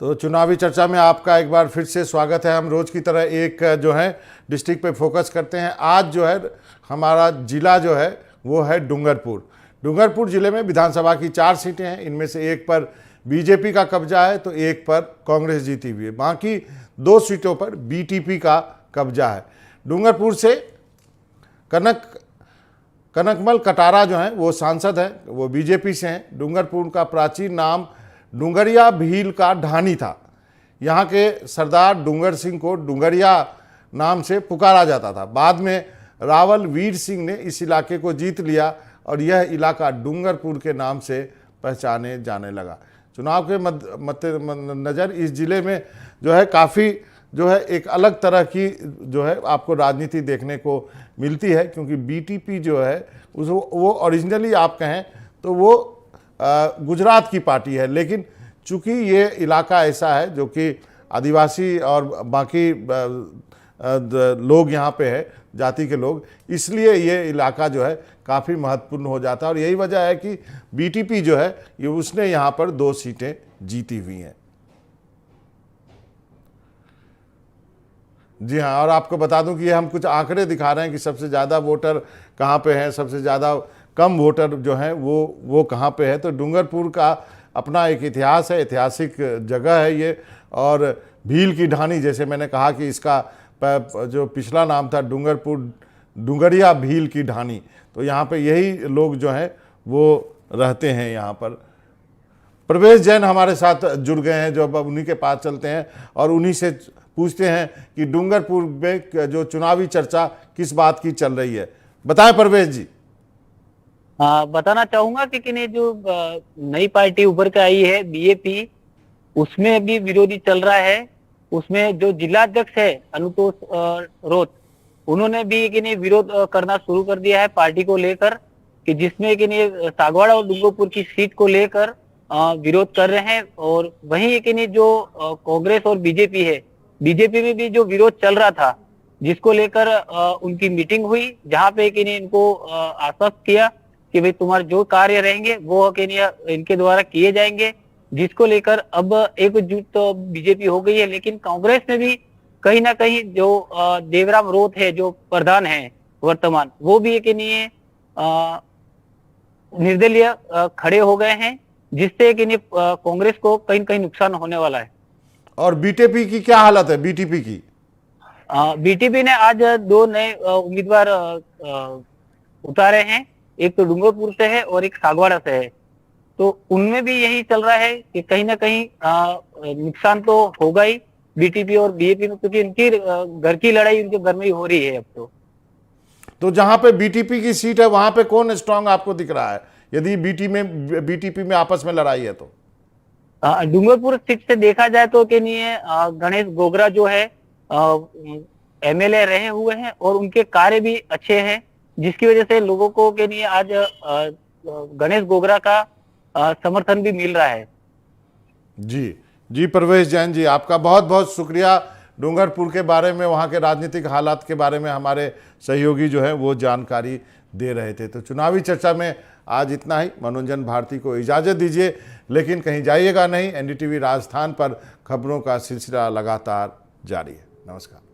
तो चुनावी चर्चा में आपका एक बार फिर से स्वागत है। हम रोज की तरह एक जो है डिस्ट्रिक्ट पे फोकस करते हैं। आज जो है हमारा जिला जो है वो है डूंगरपुर। डूंगरपुर जिले में विधानसभा की 4 सीटें हैं। इनमें से एक पर बीजेपी का कब्जा है तो एक पर कांग्रेस जीती हुई है। बाकी 2 सीटों पर बीटीपी का कब्जा है। डूंगरपुर से कनकमल कटारा जो हैं वो सांसद हैं, वो बीजेपी से हैं। डूंगरपुर का प्राचीन नाम डूंगरिया भील का ढानी था। यहाँ के सरदार डूंगर सिंह को डूंगरिया नाम से पुकारा जाता था। बाद में रावल वीर सिंह ने इस इलाके को जीत लिया और यह इलाका डूंगरपुर के नाम से पहचाने जाने लगा। चुनाव के मद्देनजर इस जिले में जो है काफ़ी जो है एक अलग तरह की जो है आपको राजनीति देखने को मिलती है, क्योंकि बीटीपी जो है वो ओरिजिनली आप कहें तो वो गुजरात की पार्टी है, लेकिन चूंकि ये इलाका ऐसा है जो कि आदिवासी और बाकी लोग यहाँ पे है, जाति के लोग, इसलिए ये इलाका जो है काफ़ी महत्वपूर्ण हो जाता है। और यही वजह है कि बीटीपी जो है ये उसने यहाँ पर 2 सीटें जीती हुई हैं। जी हाँ, और आपको बता दूं कि ये हम कुछ आंकड़े दिखा रहे हैं कि सबसे ज़्यादा वोटर कहाँ पे हैं, सबसे ज़्यादा कम वोटर जो हैं वो कहाँ पे है। तो डूंगरपुर का अपना एक इतिहास है, ऐतिहासिक जगह है ये। और भील की ढानी, जैसे मैंने कहा कि इसका जो पिछला नाम था डूंगरपुर, डूंगरिया भील की ढानी, तो यहाँ पे यही लोग जो हैं वो रहते हैं यहाँ पर। प्रवेश जैन हमारे साथ जुड़ गए हैं, जो अब उन्हीं के पास चलते हैं और उन्हीं से पूछते हैं कि डूंगरपुर में जो चुनावी चर्चा किस बात की चल रही है। बताएं प्रवेश जी। बताना चाहूंगा कि जो नई पार्टी उभर के आई है बीएपी, उसमें अभी विरोधी चल रहा है। उसमें जो जिलाध्यक्ष है अनुतोष रोत, उन्होंने भी कि विरोध करना शुरू कर दिया है पार्टी को लेकर, कि जिसमें कि सागवाड़ा और डूंगरपुर की सीट को लेकर विरोध कर रहे हैं। और वहीं कि जो कांग्रेस और बीजेपी है, बीजेपी में भी जो विरोध चल रहा था, जिसको लेकर उनकी मीटिंग हुई, जहां पे कि इनको आश्वस्त किया कि भाई तुम्हारे जो कार्य रहेंगे वो कि इनके द्वारा किए जाएंगे, जिसको लेकर अब एकजुट तो बीजेपी हो गई है। लेकिन कांग्रेस में भी कहीं ना कहीं जो देवराम रोत है, जो प्रधान है वर्तमान, वो भी कि निर्दलीय खड़े हो गए हैं, जिससे कि कांग्रेस को कहीं न कहीं नुकसान होने वाला है। और बीटीपी की क्या हालत है? बीटीपी की बीटीपी ने आज 2 नए उम्मीदवार उतारे हैं। एक तो डूंगरपुर से है और एक सागवाड़ा से है। तो उनमें भी यही चल रहा है कि कहीं ना कहीं नुकसान तो होगा ही बीटीपी और बीएपी में, क्योंकि उनकी घर की लड़ाई उनके घर में ही हो रही है अब तो जहां पे बीटीपी की सीट है वहां पे कौन स्ट्रांग आपको दिख रहा है, यदि बीटीपी में आपस में लड़ाई है तो? डूंगरपुर सीट से देखा जाए तो कि गणेश गोगरा जो है एमएलए रहे हुए हैं और उनके कार्य भी अच्छे हैं, जिसकी वजह से लोगों को कि आज गणेश गोगरा का समर्थन भी मिल रहा है। जी प्रवेश जैन जी, आपका बहुत बहुत शुक्रिया। डूंगरपुर के बारे में, वहाँ के राजनीतिक हालात के बारे में हमारे सहयोगी जो है वो जानकारी दे रहे थे। तो चुनावी चर्चा में आज इतना ही। मनोरंजन भारती को इजाज़त दीजिए, लेकिन कहीं जाइएगा नहीं। एनडीटीवी राजस्थान पर खबरों का सिलसिला लगातार जारी है। नमस्कार।